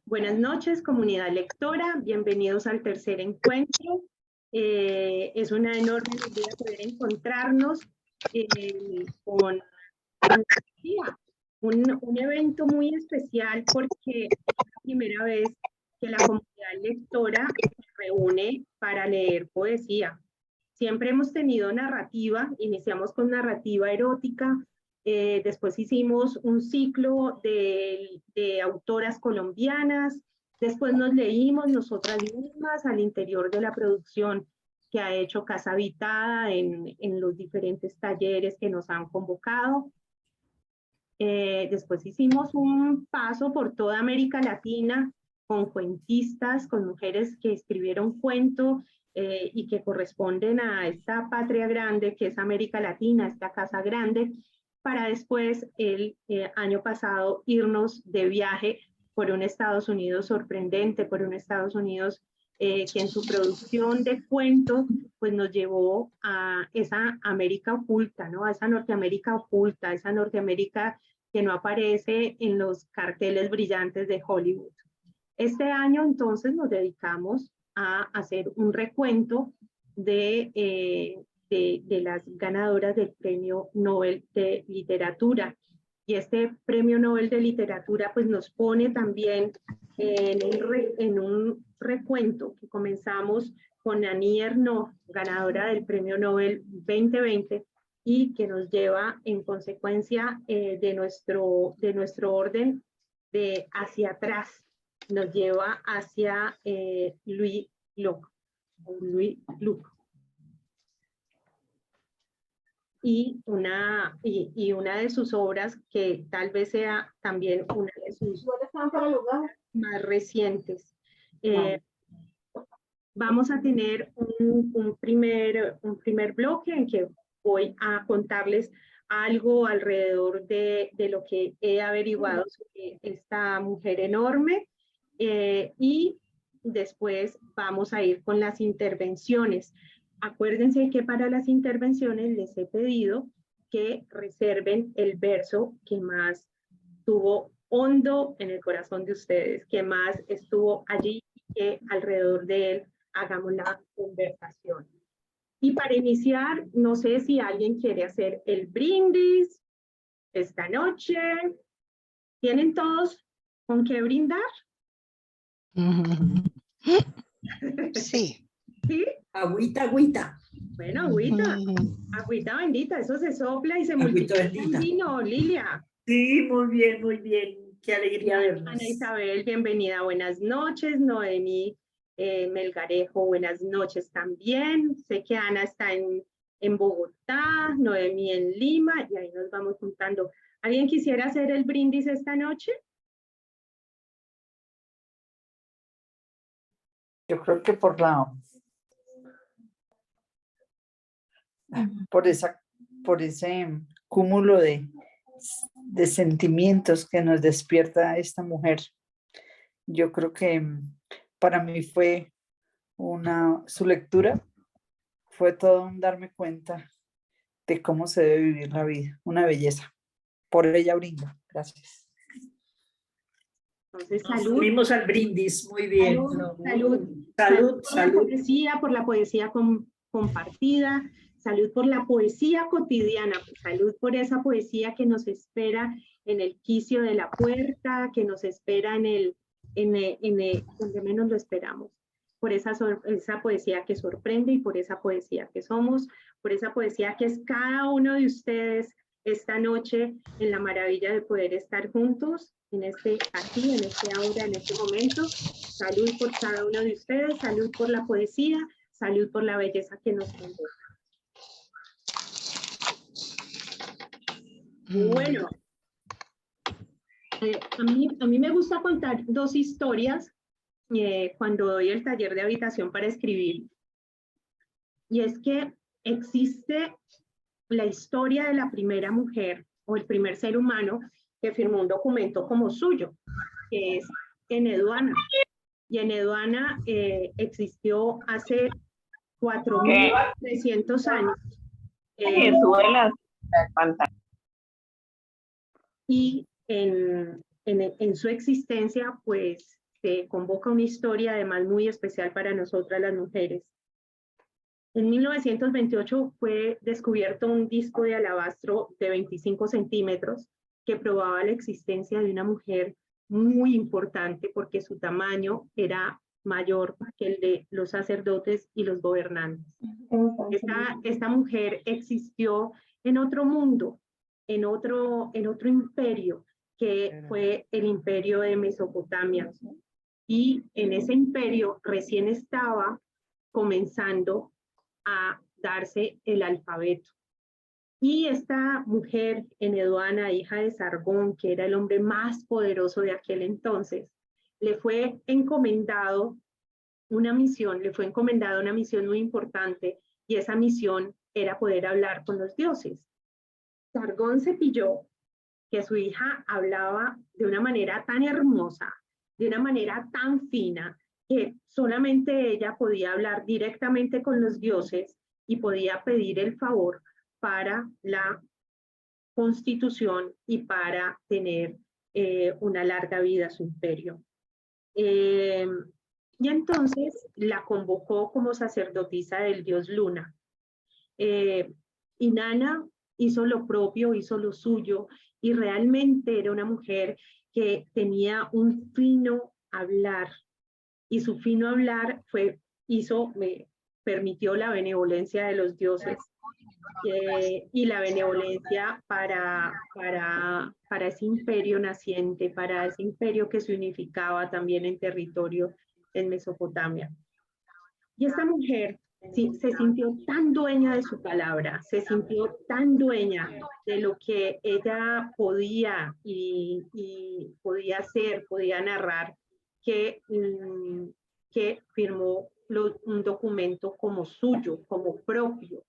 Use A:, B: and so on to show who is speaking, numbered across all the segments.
A: Buenas noches, comunidad lectora. Bienvenidos al tercer encuentro. Es una enorme alegría poder encontrarnos con un evento muy especial porque es la primera vez que la comunidad lectora se reúne para leer poesía. Siempre hemos tenido narrativa, iniciamos con narrativa erótica, después hicimos un ciclo de autoras colombianas, después nos leímos nosotras mismas al interior de la producción que ha hecho Casa Habitada en los diferentes talleres que nos han convocado. Después hicimos un paso por toda América Latina con cuentistas, con mujeres que escribieron cuentos y que corresponden a esta patria grande que es América Latina, esta casa grande, para después el año pasado irnos de viaje por un Estados Unidos sorprendente, por un Estados Unidos que en su producción de cuentos pues nos llevó a esa América oculta, ¿no? A esa Norteamérica oculta, esa Norteamérica que no aparece en los carteles brillantes de Hollywood. Este año entonces nos dedicamos a hacer un recuento de las ganadoras del Premio Nobel de Literatura. Y este Premio Nobel de Literatura pues nos pone también en un recuento que comenzamos con Annie Ernaux, ganadora del Premio Nobel 2020, y que nos lleva en consecuencia de nuestro orden de hacia atrás, nos lleva hacia Louis Gluck. Y una de sus obras que tal vez sea también una de sus más recientes. Vamos a tener un primer bloque en que voy a contarles algo alrededor de lo que he averiguado sobre esta mujer enorme y después vamos a ir con las intervenciones. Acuérdense que para las intervenciones les he pedido que reserven el verso que más estuvo hondo en el corazón de ustedes, que más estuvo allí y que alrededor de él hagamos la conversación. Y para iniciar, no sé si alguien quiere hacer el brindis esta noche. ¿Tienen todos con qué brindar?
B: Sí.
A: ¿Sí?
C: Agüita, agüita.
A: Bueno, agüita. Agüita bendita, eso se sopla y se multiplica en vino, Lilia.
C: Sí, muy bien, muy bien. Qué alegría vernos.
A: Ana Isabel, bienvenida, buenas noches. Noemí Melgarejo, buenas noches también. Sé que Ana está en Bogotá, Noemí en Lima, y ahí nos vamos juntando. ¿Alguien quisiera hacer el brindis esta noche?
D: Yo creo que por ese cúmulo de sentimientos que nos despierta esta mujer. Yo creo que para mí fue su lectura fue todo un darme cuenta de cómo se debe vivir la vida, una belleza. Por ella brindo. Gracias.
A: Entonces,
C: Nos
A: salud.
C: unimos al brindis, muy bien.
A: Salud por la poesía compartida, salud por la poesía cotidiana, salud por esa poesía que nos espera en el quicio de la puerta, que nos espera en donde menos lo esperamos, por esa poesía que sorprende y por esa poesía que somos, por esa poesía que es cada uno de ustedes esta noche en la maravilla de poder estar juntos aquí, en este aula, en este momento. Salud por cada uno de ustedes, salud por la poesía, salud por la belleza que nos convoca. Bueno, a mí me gusta contar dos historias cuando doy el taller de habitación para escribir. Y es que existe la historia de la primera mujer o el primer ser humano que firmó un documento como suyo, que es Eneduana. Y Eneduana existió hace 4.300 años. Y en su existencia, pues se convoca una historia además muy especial para nosotras las mujeres. En 1928 fue descubierto un disco de alabastro de 25 centímetros que probaba la existencia de una mujer muy importante porque su tamaño era mayor que el de los sacerdotes y los gobernantes. Esta mujer existió en otro mundo, en otro imperio, que fue el imperio de Mesopotamia. Y en ese imperio recién estaba comenzando a darse el alfabeto. Y esta mujer, Eneduana, hija de Sargón, que era el hombre más poderoso de aquel entonces, le fue encomendada una misión muy importante, y esa misión era poder hablar con los dioses. Sargón se pilló que su hija hablaba de una manera tan hermosa, de una manera tan fina, que solamente ella podía hablar directamente con los dioses y podía pedir el favor para la constitución y para tener una larga vida a su imperio. Y entonces la convocó como sacerdotisa del dios Luna. Inanna hizo lo propio, hizo lo suyo, y realmente era una mujer que tenía un fino hablar, y su fino hablar permitió la benevolencia de los dioses y la benevolencia para ese imperio naciente, para ese imperio que se unificaba también en territorio en Mesopotamia. Y esta mujer sí, se sintió tan dueña de su palabra, se sintió tan dueña de lo que ella podía y podía hacer, podía narrar, que firmó un documento como suyo, como propio.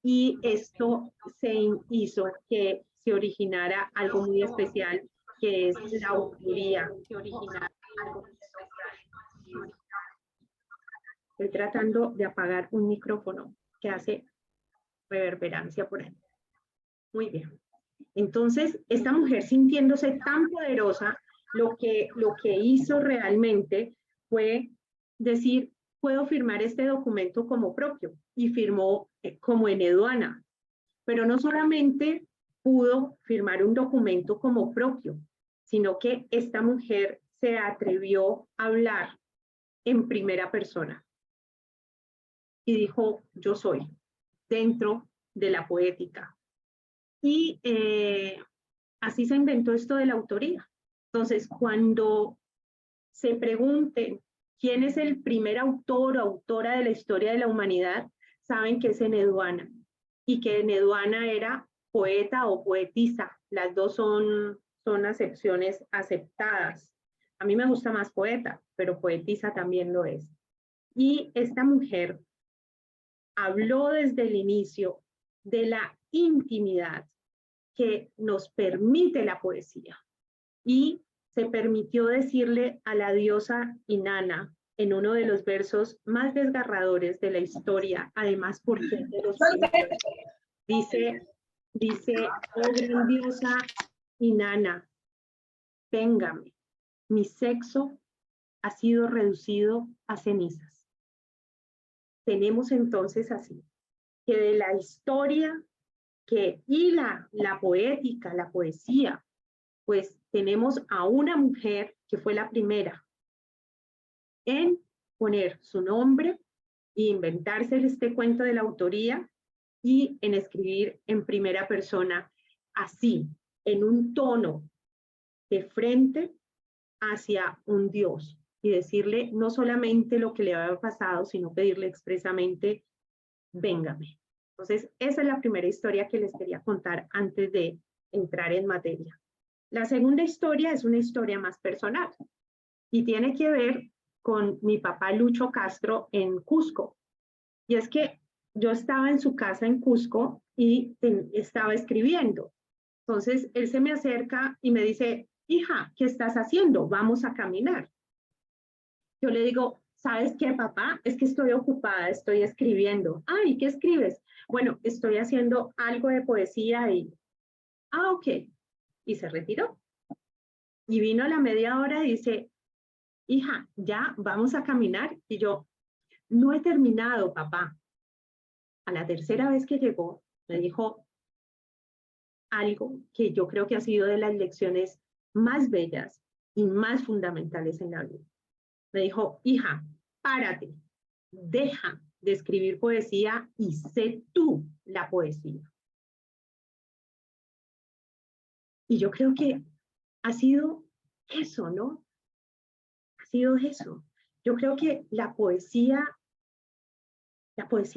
A: Y esto se hizo que se originara algo muy especial, que es la autoría, que originara algo muy especial. Estoy tratando de apagar un micrófono que hace reverberancia por ahí. Muy bien. Entonces, esta mujer, sintiéndose tan poderosa, lo que hizo realmente fue decir: puedo firmar este documento como propio, y firmó como Eneduana. Pero no solamente pudo firmar un documento como propio, sino que esta mujer se atrevió a hablar en primera persona. Y dijo: yo soy, dentro de la poética. Y así se inventó esto de la autoría. Entonces, cuando se pregunten quién es el primer autor o autora de la historia de la humanidad, saben que es Eneduana, y que Eneduana era poeta o poetisa. Las dos son acepciones aceptadas. A mí me gusta más poeta, pero poetisa también lo es. Y esta mujer habló desde el inicio de la intimidad que nos permite la poesía, y se permitió decirle a la diosa Inanna en uno de los versos más desgarradores de la historia, además porque dice: oh gran diosa Inanna, véngame, mi sexo ha sido reducido a cenizas. Tenemos entonces así que de la historia y la poética, la poesía, pues tenemos a una mujer que fue la primera en poner su nombre e inventarse este cuento de la autoría, y en escribir en primera persona, así, en un tono de frente hacia un dios, y decirle no solamente lo que le había pasado, sino pedirle expresamente: véngame. Entonces, esa es la primera historia que les quería contar antes de entrar en materia. La segunda historia es una historia más personal y tiene que ver con mi papá Lucho Castro en Cusco. Y es que yo estaba en su casa en Cusco y estaba escribiendo. Entonces, él se me acerca y me dice: hija, ¿qué estás haciendo? Vamos a caminar. Yo le digo: ¿sabes qué, papá? Es que estoy ocupada, estoy escribiendo. Ay, ¿qué escribes? Bueno, estoy haciendo algo de poesía y... ok. Y se retiró. Y vino a la media hora y dice, hija, ya vamos a caminar. Y yo, no he terminado, papá. A la tercera vez que llegó, me dijo algo que yo creo que ha sido de las lecciones más bellas y más fundamentales en la vida. Me dijo, hija, párate, deja de escribir poesía y sé tú la poesía. Y yo creo que ha sido eso, ¿no? Ha sido eso. Yo creo que la poesía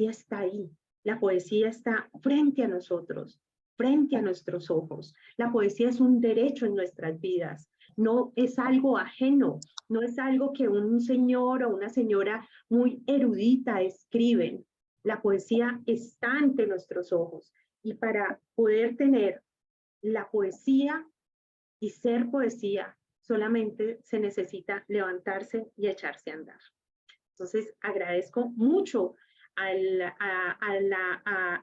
A: está ahí. La poesía está frente a nosotros, frente a nuestros ojos. La poesía es un derecho en nuestras vidas. No es algo ajeno, no es algo que un señor o una señora muy erudita escriben. La poesía está ante nuestros ojos. Y para poder tener la poesía y ser poesía, solamente se necesita levantarse y echarse a andar. Entonces, agradezco mucho a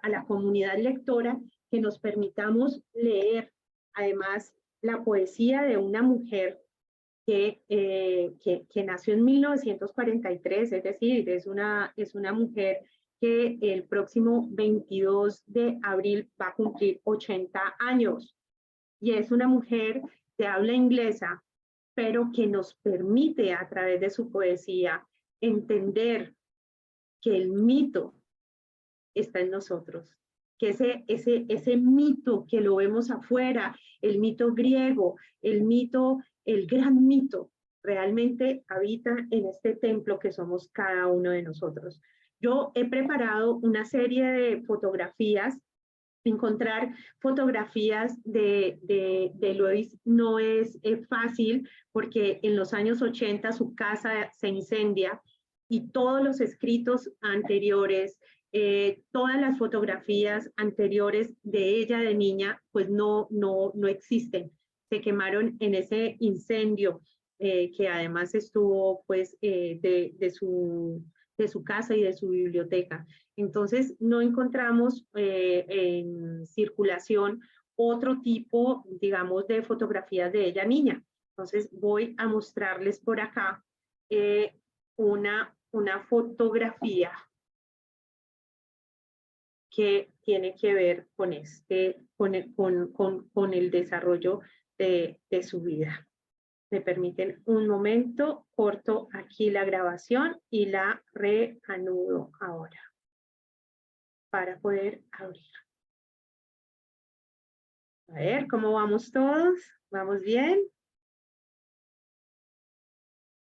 A: la comunidad lectora que nos permitamos leer, además, la poesía de una mujer que nació en 1943, es decir, es una mujer que el próximo 22 de abril va a cumplir 80 años. Y es una mujer de habla inglesa, pero que nos permite a través de su poesía entender que el mito está en nosotros, que ese mito que lo vemos afuera, el mito griego, el gran mito, realmente habita en este templo que somos cada uno de nosotros. Yo he preparado una serie de fotografías. Encontrar fotografías de Lois no es fácil porque en los años 80 su casa se incendia y todos los escritos anteriores, todas las fotografías anteriores de ella de niña, pues no existen. Se quemaron en ese incendio que además estuvo pues de su casa y de su biblioteca. Entonces, no encontramos en circulación otro tipo, digamos, de fotografías de ella niña. Entonces, voy a mostrarles por acá una fotografía que tiene que ver con con el desarrollo de su vida. Me permiten un momento, corto aquí la grabación y la reanudo ahora para poder abrir. A ver, ¿cómo vamos todos? ¿Vamos bien?